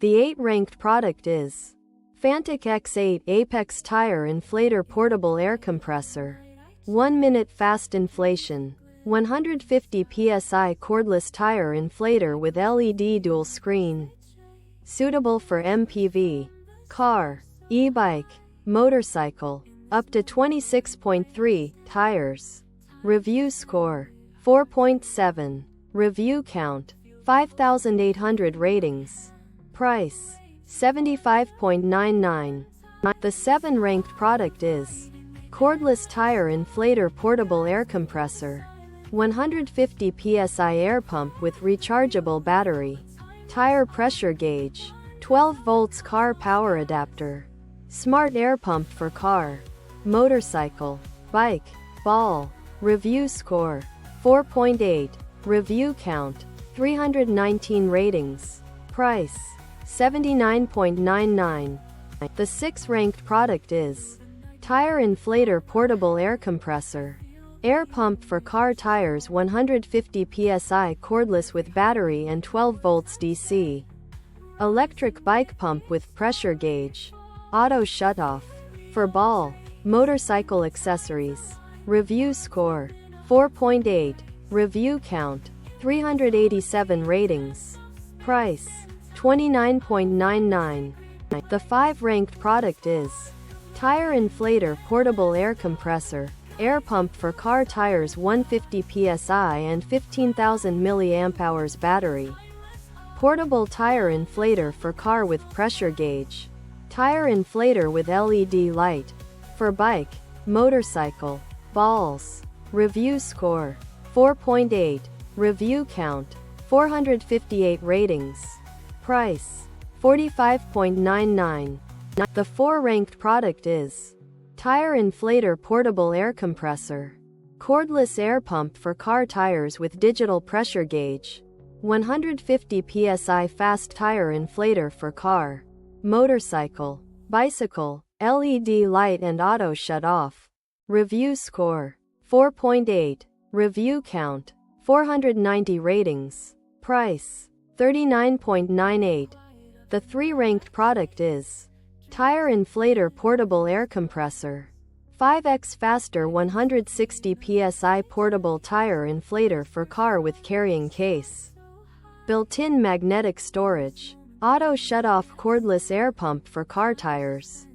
The 8th-ranked product is Fantic X8 Apex Tire Inflator Portable Air Compressor. 1-minute fast inflation. 150 psi cordless tire inflator with LED dual screen. Suitable for MPV, car, e-bike, motorcycle, up to 26.3 tires. Review score 4.7. Review count 5,800 ratings. Price $75.99. The 7th-ranked product is Cordless Tire Inflator Portable Air Compressor. 150 psi air pump with rechargeable battery. Tire pressure gauge. 12 volts car power adapter. Smart air pump for car, motorcycle, bike, ball. Review score 4.8. Review count 319 ratings. Price $79.99. The 6th-ranked product is Tire Inflator Portable Air Compressor. Air pump for car tires 150 psi cordless with battery and 12 volts DC. Electric bike pump with pressure gauge. Auto shutoff. For ball, motorcycle accessories. Review score 4.8. Review count 387 ratings. Price $29.99. The 5th-ranked product is Tire Inflator Portable Air Compressor. Air pump for car tires 150 psi and 15,000 mAh battery. Portable tire inflator for car with pressure gauge. Tire inflator with LED light. For bike, motorcycle, balls. Review score 4.8. Review count 458 ratings. Price $45.99. The 4th-ranked product is Tire Inflator Portable Air Compressor. Cordless air pump for car tires with digital pressure gauge. 150 psi fast tire inflator for car, motorcycle, bicycle, LED light and auto shut off. Review score 4.8. Review count 490 ratings. Price $39.98. The 3rd-ranked product is Tire Inflator Portable Air Compressor. 5x faster 160 psi portable tire inflator for car with carrying case. Built-in magnetic storage. Auto shut-off cordless air pump for car tires.